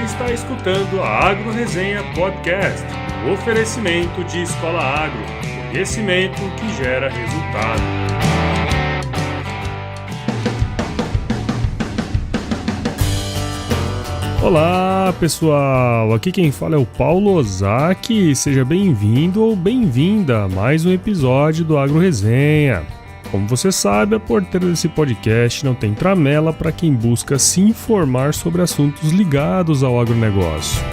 está escutando a Agro Resenha Podcast, um oferecimento de Escola Agro, conhecimento que gera resultado. Olá pessoal, aqui quem fala é o Paulo Ozaki, seja bem-vindo ou bem-vinda a mais um episódio do Agro Resenha. Como você sabe, a porteira desse podcast não tem tramela para quem busca se informar sobre assuntos ligados ao agronegócio.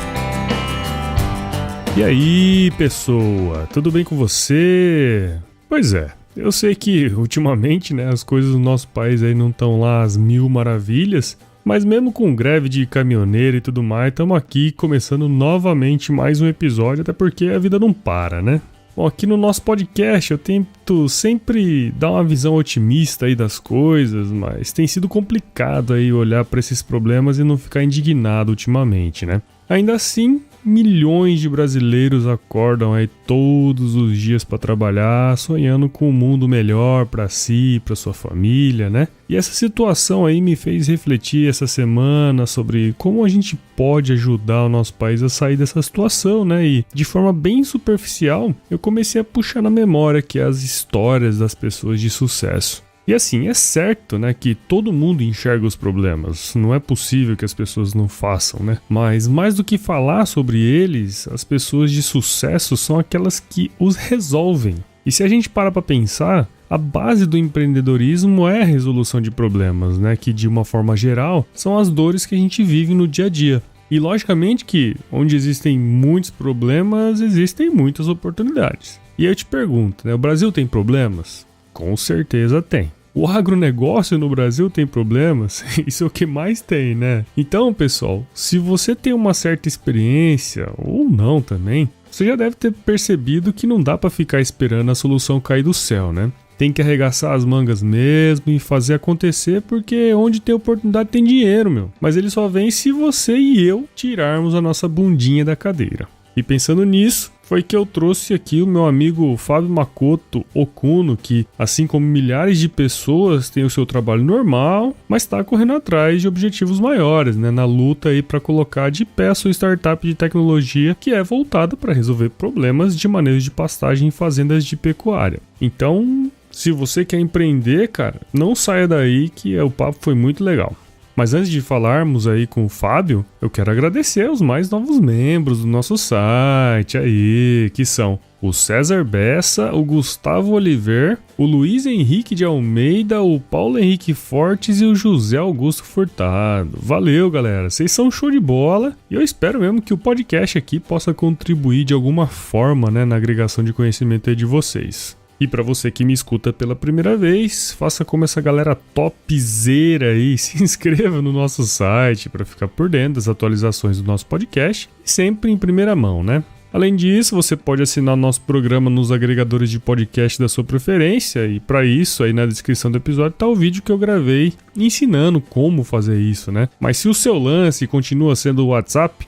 E aí, pessoa, tudo bem com você? Pois é, eu sei que ultimamente, as coisas do nosso país aí não estão lá às mil maravilhas, mas mesmo com greve de caminhoneiro e tudo mais, estamos aqui começando novamente mais um episódio, até porque a vida não para, né? Bom, aqui no nosso podcast eu tento sempre dar uma visão otimista aí das coisas, mas tem sido complicado aí olhar para esses problemas e não ficar indignado ultimamente, né? Ainda assim, milhões de brasileiros acordam aí todos os dias para trabalhar, sonhando com um mundo melhor para si e para sua família, né? E essa situação aí me fez refletir essa semana sobre como a gente pode ajudar o nosso país a sair dessa situação, né? E de forma bem superficial, eu comecei a puxar na memória que as histórias das pessoas de sucesso. E assim, é certo, que todo mundo enxerga os problemas, não é possível que as pessoas não façam, Mas mais do que falar sobre eles, as pessoas de sucesso são aquelas que os resolvem. E se a gente para pensar, a base do empreendedorismo é a resolução de problemas, que de uma forma geral são as dores que a gente vive no dia a dia. E logicamente que onde existem muitos problemas, existem muitas oportunidades. E eu te pergunto, o Brasil tem problemas? Com certeza tem. O agronegócio no Brasil tem problemas? Isso é o que mais tem, Então, pessoal, se você tem uma certa experiência, ou não também, você já deve ter percebido que não dá para ficar esperando a solução cair do céu, Tem que arregaçar as mangas mesmo e fazer acontecer, porque onde tem oportunidade tem dinheiro, Mas ele só vem se você e eu tirarmos a nossa bundinha da cadeira. E pensando nisso, foi que eu trouxe aqui o meu amigo Fábio Makoto Okuno, que, assim como milhares de pessoas, tem o seu trabalho normal, mas está correndo atrás de objetivos maiores, na luta aí para colocar de pé a sua startup de tecnologia, que é voltada para resolver problemas de manejo de pastagem em fazendas de pecuária. Então, se você quer empreender, cara, não saia daí que o papo foi muito legal. Mas antes de falarmos aí com o Fábio, eu quero agradecer aos mais novos membros do nosso site aí, que são o César Bessa, o Gustavo Oliver, o Luiz Henrique de Almeida, o Paulo Henrique Fortes e o José Augusto Furtado. Valeu, galera, vocês são show de bola e eu espero mesmo que o podcast aqui possa contribuir de alguma forma, na agregação de conhecimento aí de vocês. E para você que me escuta pela primeira vez, faça como essa galera topzera aí, se inscreva no nosso site para ficar por dentro das atualizações do nosso podcast e sempre em primeira mão, Além disso, você pode assinar nosso programa nos agregadores de podcast da sua preferência e para isso, aí na descrição do episódio está o vídeo que eu gravei ensinando como fazer isso, Mas se o seu lance continua sendo o WhatsApp,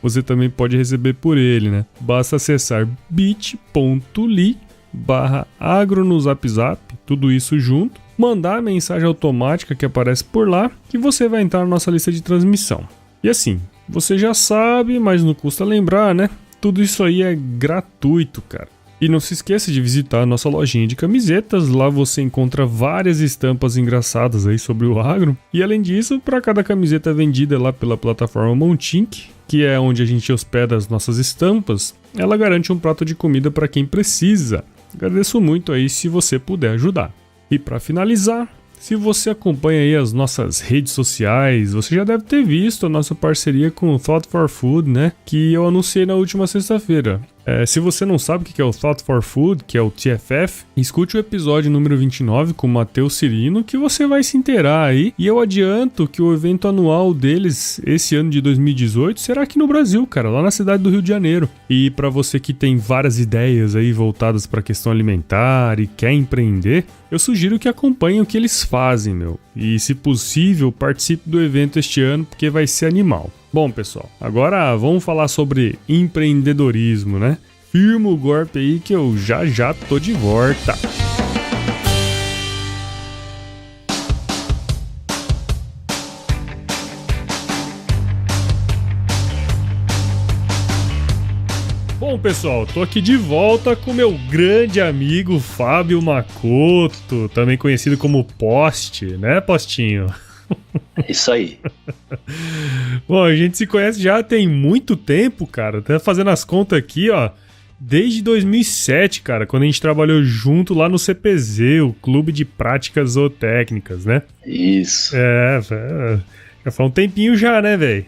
você também pode receber por ele, Basta acessar bit.ly/agro no Zap Zap, tudo isso junto, mandar a mensagem automática que aparece por lá, que você vai entrar na nossa lista de transmissão. E assim, você já sabe, mas não custa lembrar, Tudo isso aí é gratuito, cara. E não se esqueça de visitar a nossa lojinha de camisetas, lá você encontra várias estampas engraçadas aí sobre o agro. E além disso, para cada camiseta vendida lá pela plataforma Montink, que é onde a gente hospeda as nossas estampas, ela garante um prato de comida para quem precisa. Agradeço muito aí se você puder ajudar. E para finalizar, se você acompanha aí as nossas redes sociais, você já deve ter visto a nossa parceria com o Thought for Food, que eu anunciei na última sexta-feira. Se você não sabe o que é o Thought for Food, que é o TFF, escute o episódio número 29 com o Matheus Cirino, que você vai se inteirar aí. E eu adianto que o evento anual deles, esse ano de 2018, será aqui no Brasil, cara, lá na cidade do Rio de Janeiro. E para você que tem várias ideias aí voltadas para a questão alimentar e quer empreender, eu sugiro que acompanhe o que eles fazem, E, se possível, participe do evento este ano, porque vai ser animal. Bom, pessoal, agora vamos falar sobre empreendedorismo, Firma o golpe aí que eu já tô de volta. Bom, pessoal, tô aqui de volta com meu grande amigo Fábio Makoto, também conhecido como Post, né, Postinho? Isso aí. Bom, a gente se conhece já tem muito tempo, cara. Tá fazendo as contas aqui, ó. Desde 2007, cara, quando a gente trabalhou junto lá no CPZ, o Clube de Práticas Zootécnicas, né? Isso. Já faz um tempinho já, né, velho?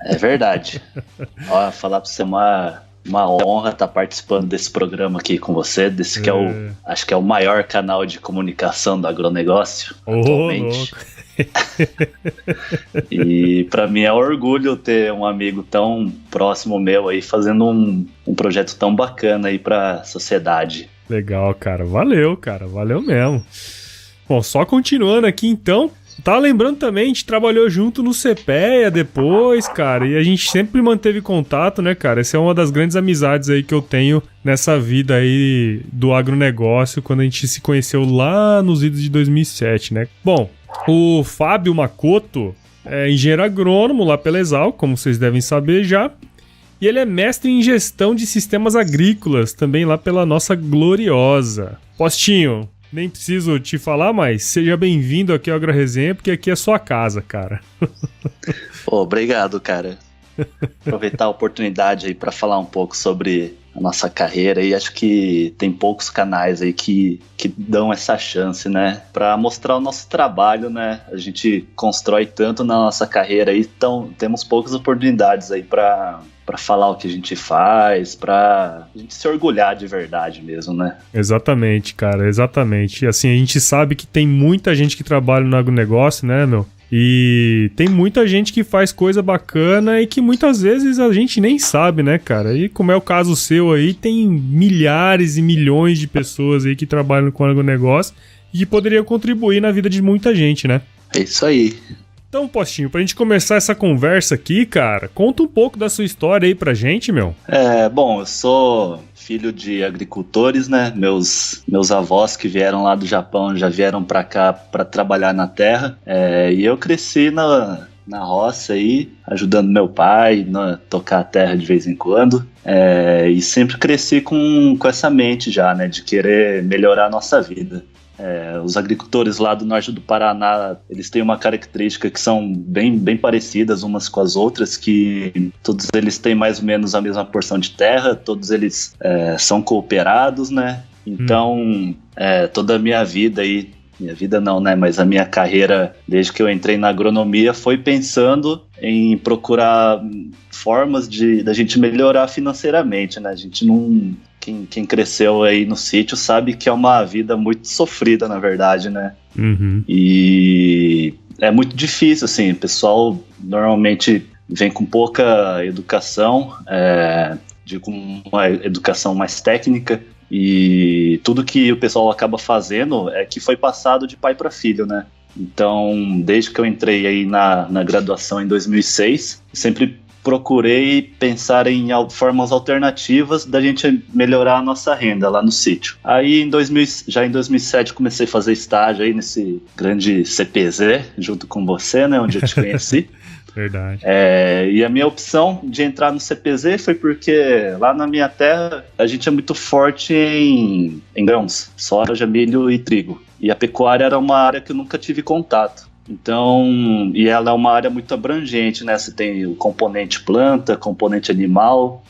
É verdade. Ó, falar pra você uma honra estar participando desse programa aqui com você, desse que acho que é o maior canal de comunicação do agronegócio atualmente. E pra mim é um orgulho ter um amigo tão próximo meu aí fazendo um projeto tão bacana aí pra sociedade. Legal, cara. Valeu mesmo. Bom, só continuando aqui então. Tava lembrando também, a gente trabalhou junto no CPEA depois, cara, e a gente sempre manteve contato, né, cara? Essa é uma das grandes amizades aí que eu tenho nessa vida aí do agronegócio, quando a gente se conheceu lá nos idos de 2007, né? Bom, o Fábio Makoto é engenheiro agrônomo lá pela Exal, como vocês devem saber já, e ele é mestre em gestão de sistemas agrícolas, também lá pela nossa gloriosa. Postinho, nem preciso te falar, mas seja bem-vindo aqui ao AgroResenha, porque aqui é sua casa, cara. Pô, obrigado, cara. Aproveitar a oportunidade aí para falar um pouco sobre a nossa carreira, e acho que tem poucos canais aí que dão essa chance, né? Para mostrar o nosso trabalho, né? A gente constrói tanto na nossa carreira aí, então temos poucas oportunidades aí para falar o que a gente faz, pra gente se orgulhar de verdade mesmo, né? Exatamente, cara, exatamente. E assim, a gente sabe que tem muita gente que trabalha no agronegócio, né, meu? E tem muita gente que faz coisa bacana e que muitas vezes a gente nem sabe, né, cara? E como é o caso seu aí, tem milhares e milhões de pessoas aí que trabalham com agronegócio e que poderiam contribuir na vida de muita gente, né? É isso aí. Então, Postinho, pra gente começar essa conversa aqui, cara, conta um pouco da sua história aí pra gente, meu. Bom, eu sou filho de agricultores, né? Meus avós que vieram lá do Japão já vieram pra cá pra trabalhar na terra. E eu cresci na roça aí, ajudando meu pai a tocar a terra de vez em quando. E sempre cresci com essa mente já, né? De querer melhorar a nossa vida. Os agricultores lá do norte do Paraná, eles têm uma característica que são bem parecidas umas com as outras, que todos eles têm mais ou menos a mesma porção de terra, todos eles são cooperados, né? Então, toda a minha vida aí, minha vida não, né? Mas a minha carreira, desde que eu entrei na agronomia, foi pensando em procurar formas da gente melhorar financeiramente, né? A gente não... Quem cresceu aí no sítio sabe que é uma vida muito sofrida, na verdade, né? Uhum. E é muito difícil, assim, o pessoal normalmente vem com pouca educação, com uma educação mais técnica, e tudo que o pessoal acaba fazendo é que foi passado de pai para filho, né? Então, desde que eu entrei aí na graduação em 2006, sempre procurei pensar em formas alternativas da gente melhorar a nossa renda lá no sítio. Aí, já em 2007, comecei a fazer estágio aí nesse grande CPZ, junto com você, né, onde eu te conheci. Verdade. E a minha opção de entrar no CPZ foi porque lá na minha terra a gente é muito forte em grãos, soja, milho e trigo. E a pecuária era uma área que eu nunca tive contato. Então, e ela é uma área muito abrangente, né? Você tem o componente planta, componente animal,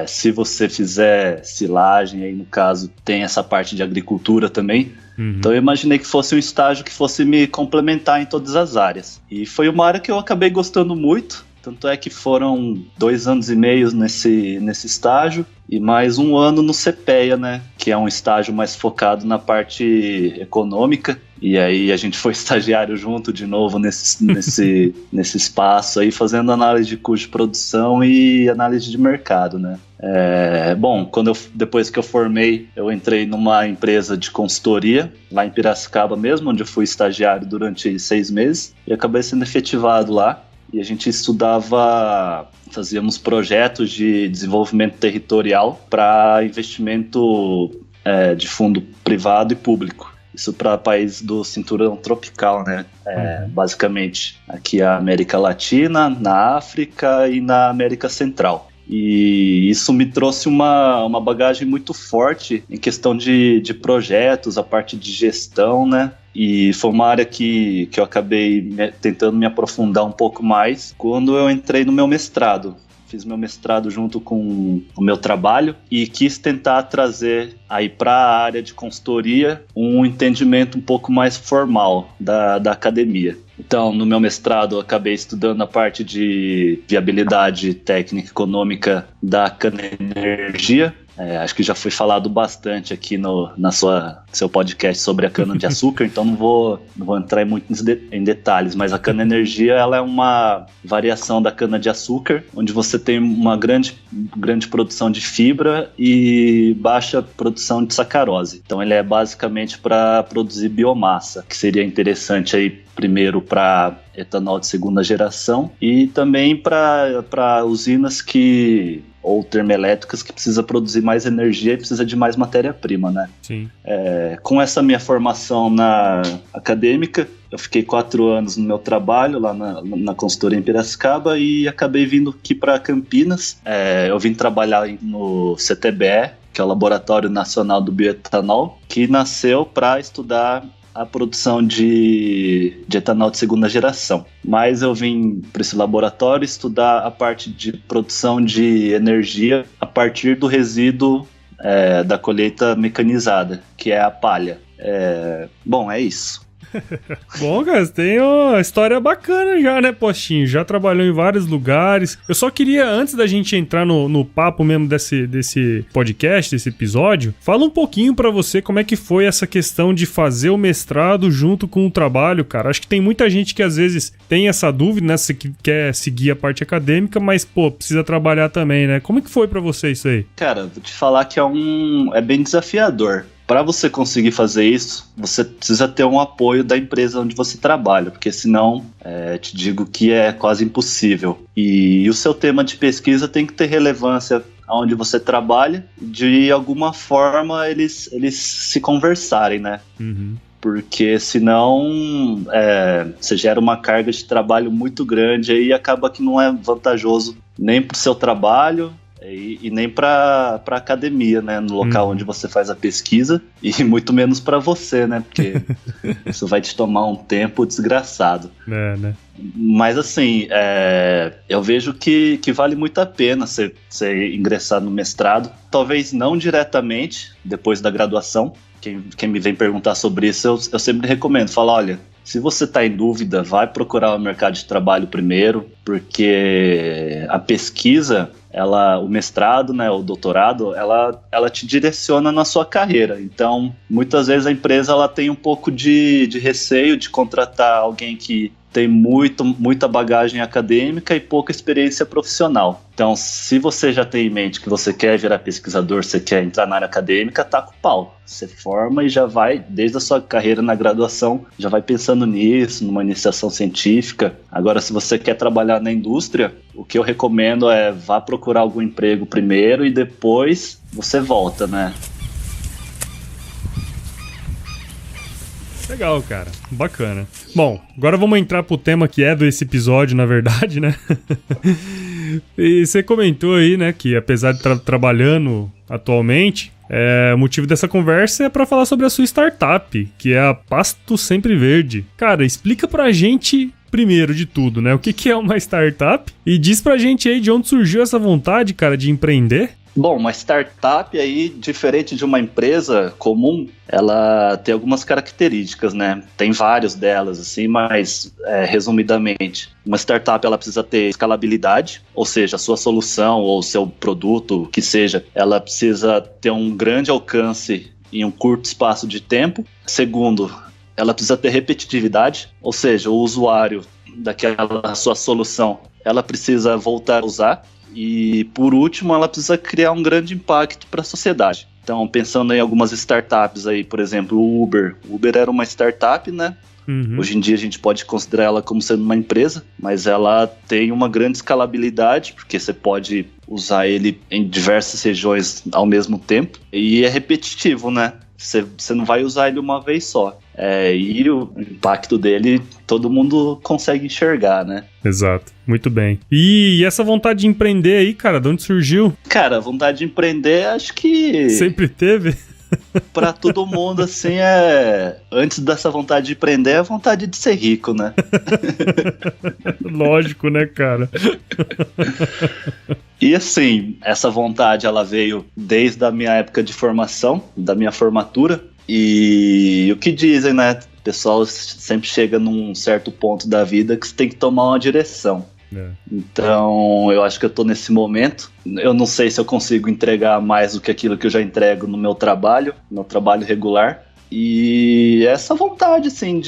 se você fizer silagem, aí no caso tem essa parte de agricultura também. Uhum. Então eu imaginei que fosse um estágio que fosse me complementar em todas as áreas. E foi uma área que eu acabei gostando muito. Tanto é que foram 2 anos e meio nesse estágio e mais 1 ano no CPEA, né? Que é um estágio mais focado na parte econômica. E aí a gente foi estagiário junto de novo nesse espaço aí, fazendo análise de custo de produção e análise de mercado, né? Bom, depois que eu formei, eu entrei numa empresa de consultoria, lá em Piracicaba mesmo, onde eu fui estagiário durante 6 meses e acabei sendo efetivado lá. E a gente fazíamos projetos de desenvolvimento territorial para investimento de fundo privado e público. Isso para países do cinturão tropical, né? Basicamente, aqui a América Latina, na África e na América Central. E isso me trouxe uma bagagem muito forte em questão de projetos, a parte de gestão, né? E foi uma área que eu acabei tentando me aprofundar um pouco mais quando eu entrei no meu mestrado. Fiz meu mestrado junto com o meu trabalho e quis tentar trazer aí para a área de consultoria um entendimento um pouco mais formal da academia. Então, no meu mestrado, eu acabei estudando a parte de viabilidade técnica e econômica da cana-energia. Acho que já foi falado bastante aqui no seu podcast sobre a cana-de-açúcar, então não vou entrar muito em detalhes, mas a cana-energia ela é uma variação da cana-de-açúcar, onde você tem uma grande produção de fibra e baixa produção de sacarose. Então ele é basicamente para produzir biomassa, que seria interessante aí primeiro para etanol de segunda geração e também para usinas ou termoelétricas que precisa produzir mais energia e precisa de mais matéria-prima, né? Sim. Com essa minha formação acadêmica, eu fiquei 4 anos no meu trabalho lá na consultoria em Piracicaba e acabei vindo aqui para Campinas. Eu vim trabalhar no CTBE, que é o Laboratório Nacional do Bioetanol, que nasceu para estudar a produção de etanol de segunda geração. Mas eu vim para esse laboratório estudar a parte de produção de energia a partir do resíduo da colheita mecanizada, que é a palha. Bom, é isso. Bom, cara, você tem uma história bacana já, né, Postinho? Já trabalhou em vários lugares. Eu só queria, antes da gente entrar no papo mesmo desse podcast, desse episódio, fala um pouquinho pra você como é que foi essa questão de fazer o mestrado junto com o trabalho, cara. Acho que tem muita gente que às vezes tem essa dúvida, né, se quer seguir a parte acadêmica, mas, precisa trabalhar também, né? Como é que foi pra você isso aí? Cara, vou te falar que é bem desafiador. Para você conseguir fazer isso, você precisa ter um apoio da empresa onde você trabalha, porque senão, te digo que é quase impossível. E o seu tema de pesquisa tem que ter relevância onde você trabalha, de alguma forma eles se conversarem, né? Uhum. Porque senão você gera uma carga de trabalho muito grande e acaba que não é vantajoso nem para o seu trabalho, e nem para academia, né, no local onde você faz a pesquisa, e muito menos para você, né, porque isso vai te tomar um tempo desgraçado. Né? Mas assim, eu vejo que vale muito a pena você ingressar no mestrado, talvez não diretamente depois da graduação. Quem me vem perguntar sobre isso, eu sempre recomendo, falo, olha, se você está em dúvida, vai procurar o mercado de trabalho primeiro, porque a pesquisa, o mestrado, né, o doutorado, ela te direciona na sua carreira. Então, muitas vezes a empresa ela tem um pouco de receio de contratar alguém que tem muita bagagem acadêmica e pouca experiência profissional. Então, se você já tem em mente que você quer virar pesquisador, você quer entrar na área acadêmica, taca o pau. Você forma e já vai, desde a sua carreira na graduação, já vai pensando nisso, numa iniciação científica. Agora, se você quer trabalhar na indústria, o que eu recomendo é vá procurar algum emprego primeiro e depois você volta, né? Legal, cara. Bacana. Bom, agora vamos entrar pro tema que é desse episódio, na verdade, né? E você comentou aí, né, que apesar de estar trabalhando atualmente, o motivo dessa conversa é para falar sobre a sua startup, que é a Pasto Sempre Verde. Cara, explica pra gente, primeiro de tudo, né, o que é uma startup e diz pra gente aí de onde surgiu essa vontade, cara, de empreender. Bom, uma startup aí, diferente de uma empresa comum, ela tem algumas características, né? Tem várias delas, assim, mas resumidamente, uma startup ela precisa ter escalabilidade, ou seja, a sua solução ou seu produto, que seja, ela precisa ter um grande alcance em um curto espaço de tempo. Segundo, ela precisa ter repetitividade, ou seja, o usuário daquela sua solução, ela precisa voltar a usar. E, por último, ela precisa criar um grande impacto para a sociedade. Então, pensando em algumas startups aí, por exemplo, o Uber. O Uber era uma startup, né? Uhum. Hoje em dia a gente pode considerar ela como sendo uma empresa, mas ela tem uma grande escalabilidade, porque você pode usar ele em diversas regiões ao mesmo tempo. E é repetitivo, né? Você não vai usar ele uma vez só. E o impacto dele todo mundo consegue enxergar, né? Exato, muito bem. E essa vontade de empreender aí, cara, de onde surgiu? Cara, a vontade de empreender, acho que... Sempre teve? Pra todo mundo, assim, antes dessa vontade de empreender, é a vontade de ser rico, né? Lógico, né, cara? E assim, essa vontade, ela veio desde a minha época de formação, da minha formatura. E o que dizem, né? O pessoal sempre chega num certo ponto da vida que você tem que tomar uma direção. Então, eu acho que eu tô nesse momento. Eu não sei se eu consigo entregar mais do que aquilo que eu já entrego no meu trabalho regular. E essa vontade, assim,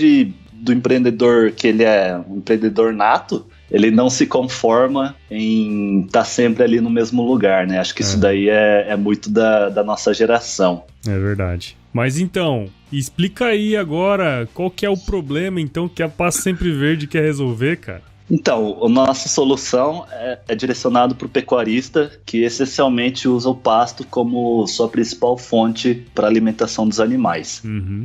do empreendedor, que ele é um empreendedor nato, ele não se conforma em estar sempre ali no mesmo lugar, né? Acho que isso daí é muito da nossa geração. É verdade. Mas então, explica aí agora qual que é o problema, então, que a Pasto Sempre Verde quer resolver, cara. Então, a nossa solução é direcionada para o pecuarista que essencialmente usa o pasto como sua principal fonte para alimentação dos animais. Uhum.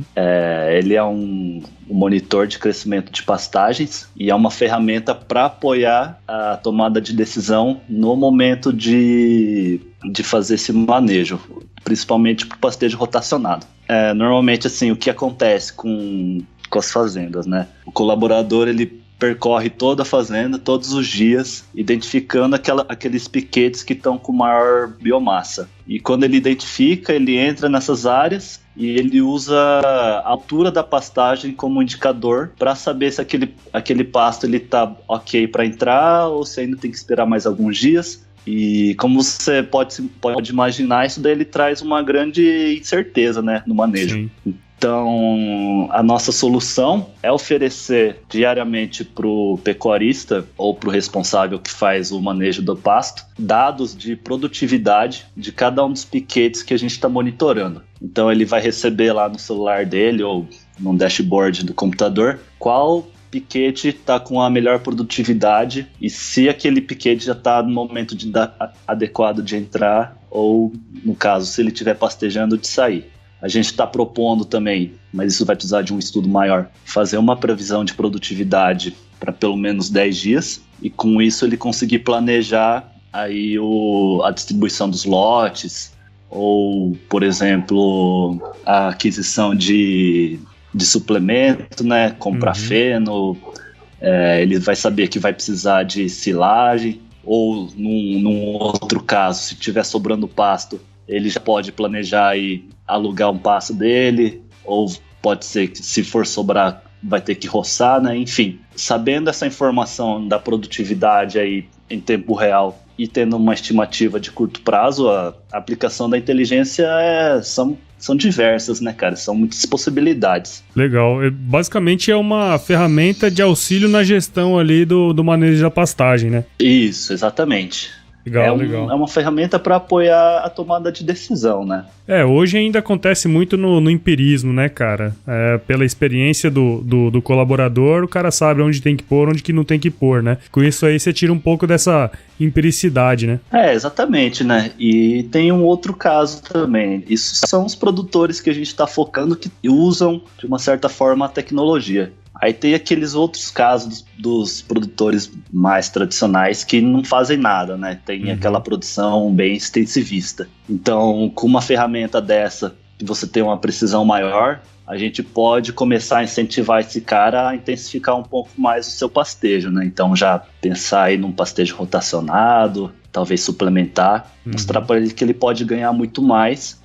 Ele é um monitor de crescimento de pastagens e é uma ferramenta para apoiar a tomada de decisão no momento de fazer esse manejo, principalmente para o pastejo rotacionado. Normalmente, assim, o que acontece com as fazendas, né? O colaborador, ele percorre toda a fazenda, todos os dias, identificando aqueles piquetes que estão com maior biomassa. E quando ele identifica, ele entra nessas áreas e ele usa a altura da pastagem como indicador para saber se aquele pasto está ok para entrar ou se ainda tem que esperar mais alguns dias. E como você pode imaginar, isso daí ele traz uma grande incerteza, né, no manejo. Sim. Então, a nossa solução é oferecer diariamente para o pecuarista ou para o responsável que faz o manejo do pasto dados de produtividade de cada um dos piquetes que a gente está monitorando. Então, ele vai receber lá no celular dele ou no dashboard do computador qual piquete está com a melhor produtividade e se aquele piquete já está no momento adequado de entrar ou, no caso, se ele estiver pastejando, de sair. A gente está propondo também, mas isso vai precisar de um estudo maior, fazer uma previsão de produtividade para pelo menos 10 dias e com isso ele conseguir planejar aí a distribuição dos lotes ou, por exemplo, a aquisição de suplemento, né? Comprar feno, ele vai saber que vai precisar de silagem ou num outro caso, se tiver sobrando pasto, ele já pode planejar e alugar um pasto dele, ou pode ser que se for sobrar vai ter que roçar, né? Enfim, sabendo essa informação da produtividade aí em tempo real e tendo uma estimativa de curto prazo, a aplicação da inteligência são diversas, né, cara? São muitas possibilidades. Legal. Basicamente é uma ferramenta de auxílio na gestão ali do manejo da pastagem, né? Isso, exatamente. Legal. É uma ferramenta para apoiar a tomada de decisão, né? Hoje ainda acontece muito no empirismo, né, cara? Pela experiência do colaborador, o cara sabe onde tem que pôr, onde que não tem que pôr, né? Com isso aí você tira um pouco dessa empiricidade, né? Exatamente, né? E tem um outro caso também. Isso são os produtores que a gente está focando que usam, de uma certa forma, a tecnologia. Aí tem aqueles outros casos dos produtores mais tradicionais que não fazem nada, né? Tem aquela produção bem extensivista. Então, com uma ferramenta dessa, que você tem uma precisão maior, a gente pode começar a incentivar esse cara a intensificar um pouco mais o seu pastejo, né? Então, já pensar aí num pastejo rotacionado, talvez suplementar, mostrar para ele que ele pode ganhar muito mais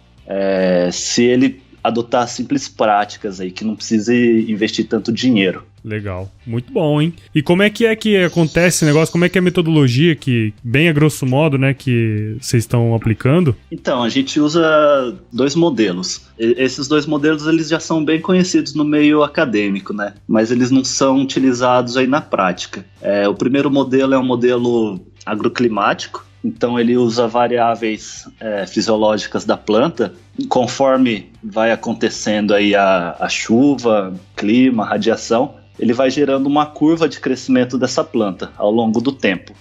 se ele adotar simples práticas aí, que não precise investir tanto dinheiro. Legal, muito bom, hein? E como é que acontece esse negócio? Como é que é a metodologia que, bem a grosso modo, né, que vocês estão aplicando? Então, a gente usa 2 modelos. Esses 2 modelos, eles já são bem conhecidos no meio acadêmico, né? Mas eles não são utilizados aí na prática. O primeiro modelo é um modelo agroclimático. Então ele usa variáveis fisiológicas da planta. Conforme vai acontecendo aí a chuva, clima, radiação, ele vai gerando uma curva de crescimento dessa planta ao longo do tempo.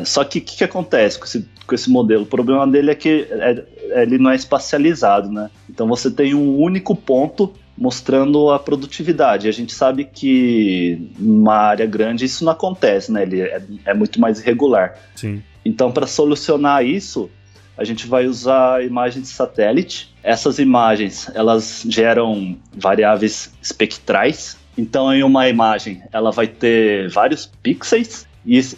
Só que o que acontece com esse modelo? O problema dele é que ele não é espacializado, né? Então você tem um único ponto mostrando a produtividade. A gente sabe que numa área grande isso não acontece, né? Ele é muito mais irregular. Sim. Então, para solucionar isso, a gente vai usar imagens de satélite. Essas imagens, elas geram variáveis espectrais. Então, em uma imagem, ela vai ter vários pixels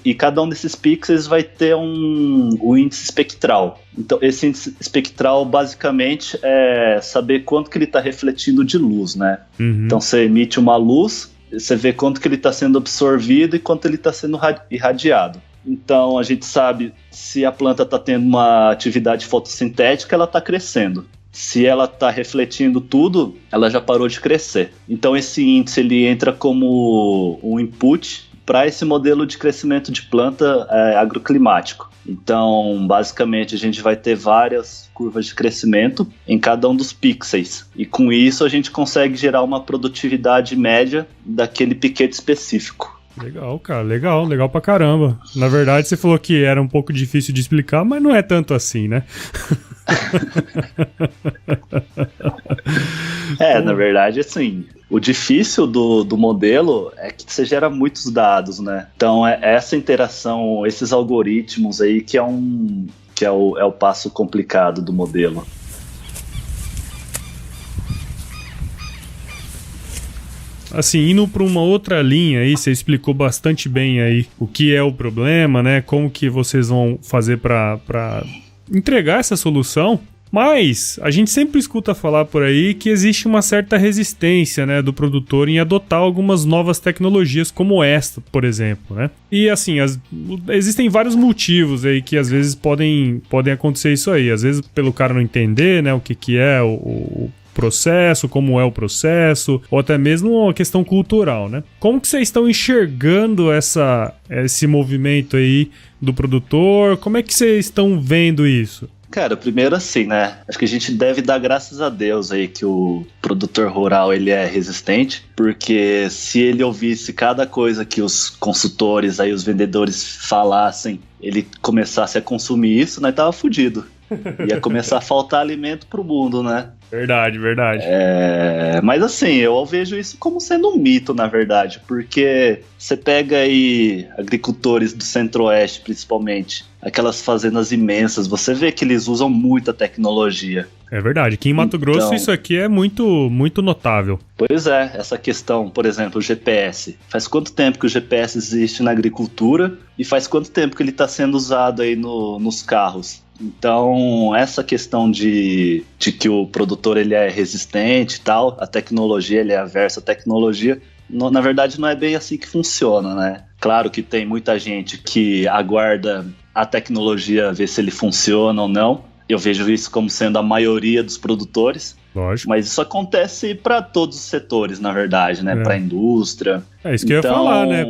e cada um desses pixels vai ter um índice espectral. Então, esse índice espectral, basicamente, é saber quanto que ele está refletindo de luz, né? Uhum. Então, você emite uma luz, você vê quanto que ele está sendo absorvido e quanto ele está sendo irradiado. Então, a gente sabe se a planta está tendo uma atividade fotossintética, ela está crescendo. Se ela está refletindo tudo, ela já parou de crescer. Então, esse índice ele entra como um input para esse modelo de crescimento de planta agroclimático. Então, basicamente, a gente vai ter várias curvas de crescimento em cada um dos pixels. E com isso, a gente consegue gerar uma produtividade média daquele piquete específico. Legal, cara, legal pra caramba. Na verdade, você falou que era um pouco difícil de explicar, mas não é tanto assim, né? Na verdade, assim, o difícil do modelo é que você gera muitos dados, né? Então, essa interação, esses algoritmos aí que é o passo complicado do modelo. Assim, indo para uma outra linha aí, você explicou bastante bem aí o que é o problema, né? Como que vocês vão fazer para entregar essa solução. Mas a gente sempre escuta falar por aí que existe uma certa resistência, né, do produtor em adotar algumas novas tecnologias como esta, por exemplo, né? E assim, existem vários motivos aí que às vezes podem acontecer isso aí. Às vezes pelo cara não entender, né, o que é o processo, como é o processo, ou até mesmo uma questão cultural, né? Como que vocês estão enxergando esse movimento aí do produtor? Como é que vocês estão vendo isso? Cara, primeiro assim, né? Acho que a gente deve dar graças a Deus aí que o produtor rural ele é resistente, porque se ele ouvisse cada coisa que os consultores aí, os vendedores falassem, ele começasse a consumir isso, nós tava fudido. Ia começar a faltar alimento pro mundo, né? Verdade. Mas assim, eu vejo isso como sendo um mito, na verdade, porque você pega aí agricultores do Centro-Oeste, principalmente, aquelas fazendas imensas, você vê que eles usam muita tecnologia. É verdade, aqui em Mato Grosso isso aqui é muito, muito notável. Pois é, essa questão, por exemplo, o GPS. Faz quanto tempo que o GPS existe na agricultura e faz quanto tempo que ele está sendo usado aí nos carros? Então, essa questão de que o produtor ele é resistente e tal, a tecnologia, ele é averso à tecnologia, na verdade não é bem assim que funciona, né? Claro que tem muita gente que aguarda a tecnologia ver se ele funciona ou não. Eu vejo isso como sendo a maioria dos produtores. Lógico. Mas isso acontece para todos os setores, na verdade, né? Para a indústria. É isso que eu ia falar, né?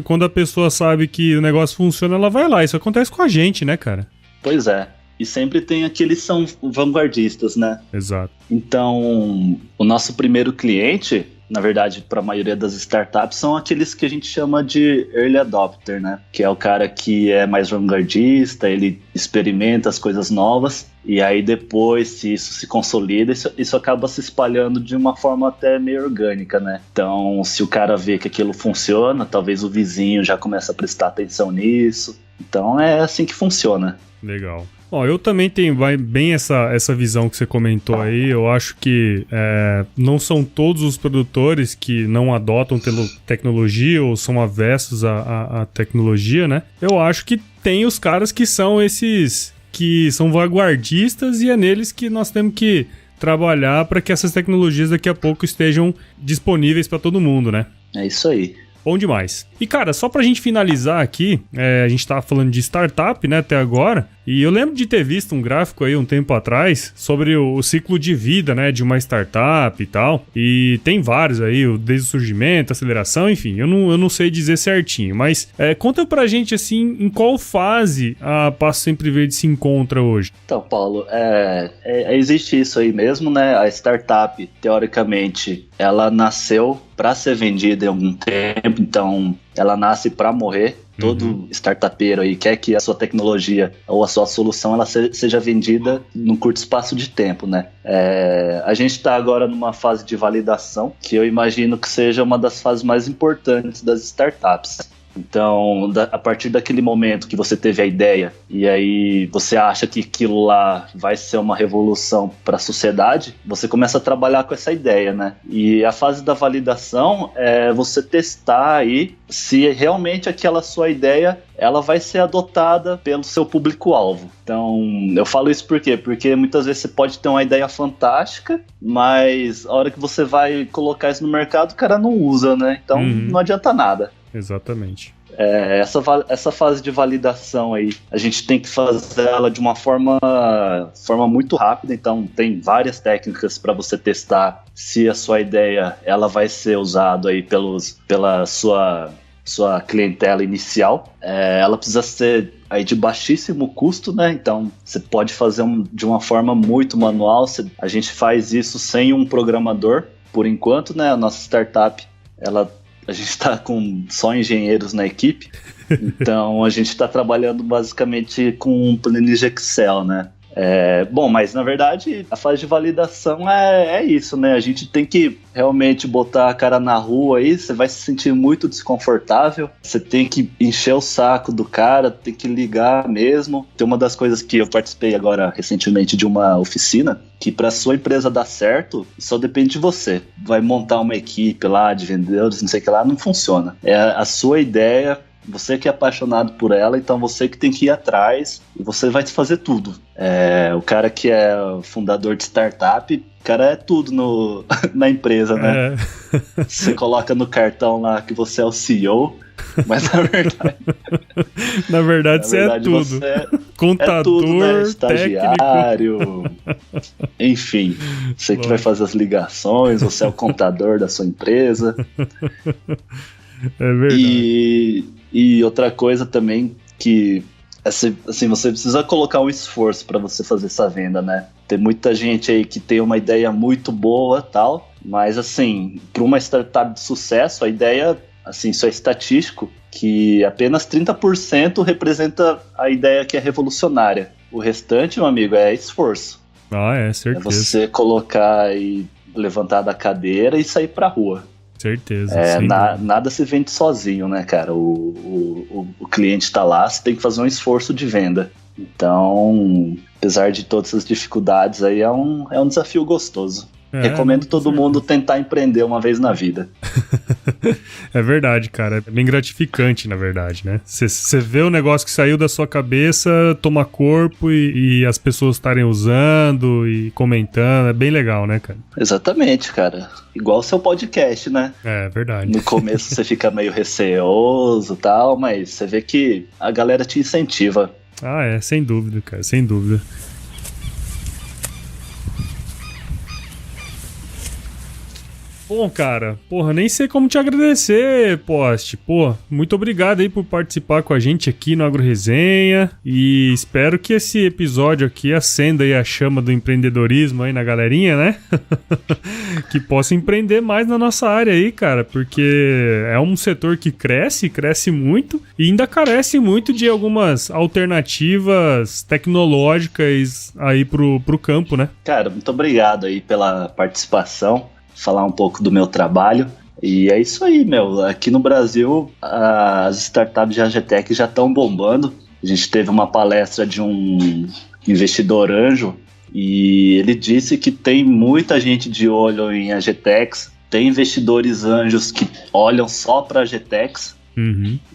Quando a pessoa sabe que o negócio funciona, ela vai lá. Isso acontece com a gente, né, cara? Pois é. E sempre tem aqueles que são vanguardistas, né? Exato. Então, o nosso primeiro cliente, na verdade, para a maioria das startups, são aqueles que a gente chama de early adopter, né? Que é o cara que é mais vanguardista, ele experimenta as coisas novas, e aí depois, se isso se consolida, isso acaba se espalhando de uma forma até meio orgânica, né? Então, se o cara vê que aquilo funciona, talvez o vizinho já comece a prestar atenção nisso. Então, é assim que funciona. Legal. Bom, eu também tenho bem essa visão que você comentou aí. Eu acho que não são todos os produtores que não adotam tecnologia ou são avessos à tecnologia, né? Eu acho que tem os caras que são esses que são vanguardistas e é neles que nós temos que trabalhar para que essas tecnologias daqui a pouco estejam disponíveis para todo mundo, né? É isso aí. Bom demais. E, cara, só pra gente finalizar aqui, a gente tava falando de startup, né, até agora, e eu lembro de ter visto um gráfico aí um tempo atrás sobre o ciclo de vida, né, de uma startup e tal, e tem vários aí, desde o surgimento, aceleração, enfim, eu não sei dizer certinho, mas conta pra gente, assim, em qual fase a Passo Sempre Verde se encontra hoje? Então, Paulo, existe isso aí mesmo, né, a startup, teoricamente, ela nasceu para ser vendida em algum tempo, então ela nasce para morrer. Todo startupeiro aí quer que a sua tecnologia ou a sua solução ela seja vendida num curto espaço de tempo, né? A gente está agora numa fase de validação que eu imagino que seja uma das fases mais importantes das startups. Então, a partir daquele momento que você teve a ideia e aí você acha que aquilo lá vai ser uma revolução para a sociedade, você começa a trabalhar com essa ideia, né? E a fase da validação é você testar aí se realmente aquela sua ideia ela vai ser adotada pelo seu público-alvo. Então, eu falo isso por quê? Porque muitas vezes você pode ter uma ideia fantástica, mas a hora que você vai colocar isso no mercado, o cara não usa, né? Então, não adianta nada. Exatamente. Essa fase de validação aí, a gente tem que fazer ela de uma forma muito rápida, então tem várias técnicas para você testar se a sua ideia ela vai ser usada aí pela sua clientela inicial. Ela precisa ser aí de baixíssimo custo, né? Então você pode fazer de uma forma muito manual. A gente faz isso sem um programador, por enquanto, né? A nossa startup, a gente está com só engenheiros na equipe, então a gente está trabalhando basicamente com planilha Excel, né? Bom, mas na verdade a fase de validação é isso, né? A gente tem que realmente botar a cara na rua aí, você vai se sentir muito desconfortável, você tem que encher o saco do cara, tem que ligar mesmo. Tem uma das coisas que eu participei agora recentemente de uma oficina, que para sua empresa dar certo, só depende de você. Vai montar uma equipe lá de vendedores, não sei o que lá, não funciona. É a sua ideia, você que é apaixonado por ela, então você que tem que ir atrás e você vai fazer tudo. O cara que é fundador de startup, o cara é tudo na empresa, né? Você coloca no cartão lá que você é o CEO, mas na verdade você é tudo. Você contador, tudo, né? Estagiário, enfim, você que vai fazer as ligações, você é o contador da sua empresa. É verdade. E outra coisa também que, assim, você precisa colocar um esforço para você fazer essa venda, né? Tem muita gente aí que tem uma ideia muito boa tal, mas assim, para uma startup de sucesso, a ideia, assim, isso é estatístico, que apenas 30% representa a ideia que é revolucionária. O restante, meu amigo, é esforço. Certeza. É você colocar e levantar da cadeira e sair pra rua. Certeza. Nada se vende sozinho, né, cara? O cliente tá lá, você tem que fazer um esforço de venda. Então, apesar de todas essas dificuldades aí, é um desafio gostoso. Recomendo todo mundo tentar empreender uma vez na vida. É verdade, cara. É bem gratificante, na verdade, né? Você vê o negócio que saiu da sua cabeça, toma corpo e as pessoas estarem usando e comentando. É bem legal, né, cara? Exatamente, cara. Igual o seu podcast, né? É verdade. No começo você fica meio receoso e tal, mas você vê que a galera te incentiva. Sem dúvida, cara, sem dúvida. Bom, cara, nem sei como te agradecer, Poste. Muito obrigado aí por participar com a gente aqui no AgroResenha e espero que esse episódio aqui acenda aí a chama do empreendedorismo aí na galerinha, né? Que possa empreender mais na nossa área aí, cara, porque é um setor que cresce muito e ainda carece muito de algumas alternativas tecnológicas aí pro campo, né? Cara, muito obrigado aí pela participação. Falar um pouco do meu trabalho. E é isso aí, meu. Aqui no Brasil, as startups de AgTech já estão bombando. A gente teve uma palestra de um investidor anjo e ele disse que tem muita gente de olho em AgTechs, tem investidores anjos que olham só para AgTechs.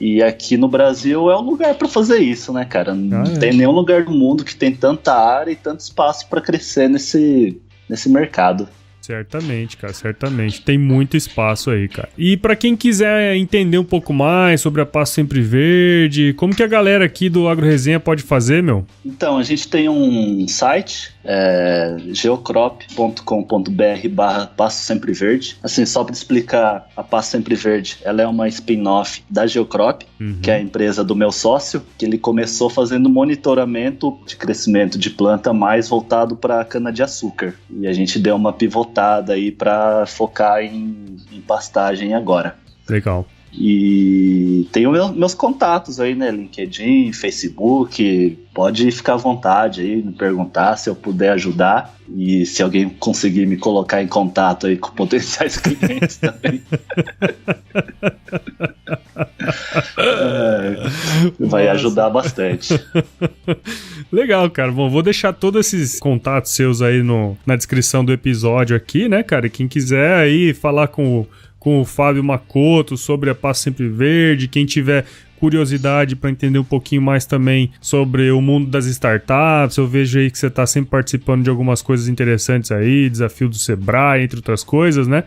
E aqui no Brasil é o lugar para fazer isso, né, cara? Não tem nenhum lugar do mundo que tem tanta área e tanto espaço para crescer nesse mercado. Certamente, cara, certamente. Tem muito espaço aí, cara. E pra quem quiser entender um pouco mais sobre a Passo Sempre Verde, como que a galera aqui do AgroResenha pode fazer, meu? Então, a gente tem um site, geocrop.com.br/Passo Sempre Verde. Assim, só para explicar, a Passo Sempre Verde, ela é uma spin-off da Geocrop, que é a empresa do meu sócio, que ele começou fazendo monitoramento de crescimento de planta mais voltado para cana-de-açúcar. E a gente deu uma pivotada aí para focar em pastagem agora. Legal. E tenho meus contatos aí, né? LinkedIn, Facebook. Pode ficar à vontade aí, me perguntar se eu puder ajudar. E se alguém conseguir me colocar em contato aí com potenciais clientes também. Vai ajudar bastante. Legal, cara. Bom, vou deixar todos esses contatos seus aí na descrição do episódio aqui, né, cara? E quem quiser aí falar com o Fábio Makoto sobre a Passo Sempre Verde, quem tiver curiosidade para entender um pouquinho mais também sobre o mundo das startups, eu vejo aí que você está sempre participando de algumas coisas interessantes aí, desafio do Sebrae, entre outras coisas, né?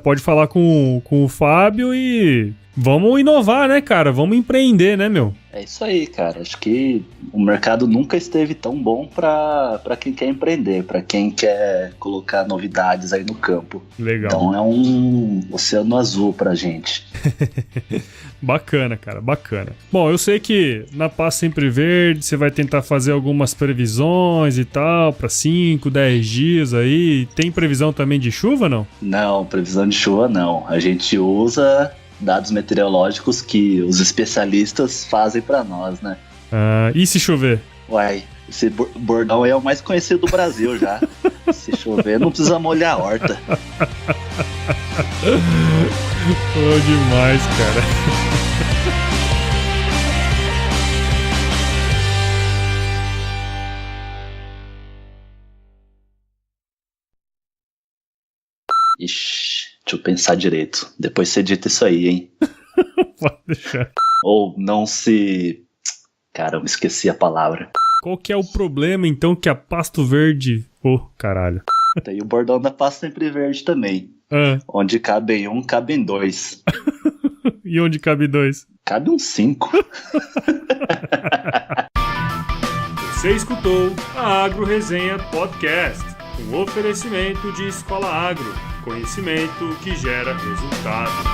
Pode falar com o Fábio e vamos inovar, né, cara? Vamos empreender, né, meu? É isso aí, cara. Acho que o mercado nunca esteve tão bom para quem quer empreender, para quem quer colocar novidades aí no campo. Legal. Então é um oceano azul pra gente. Bacana, cara, bacana. Bom, eu sei que na Passo Sempre Verde você vai tentar fazer algumas previsões e tal, para 5, 10 dias aí. Tem previsão também de chuva, não? Não, previsão de chuva não. A gente usa dados meteorológicos que os especialistas fazem pra nós, né? E se chover? Uai, esse bordão aí é o mais conhecido do Brasil já. Se chover, não precisa molhar a horta. Demais, cara. Ixi, deixa eu pensar direito. Depois você edita isso aí, hein? Pode deixar. Ou não se... Caramba, esqueci a palavra. Qual que é o problema, então, que a Pasto Verde... caralho. Tem o bordão da Pasto Sempre Verde também. Onde cabem um, cabem dois. E onde cabe 2? Cabe uns 5. Você escutou a Agro Resenha Podcast. Um oferecimento de Escola Agro. Conhecimento que gera resultado.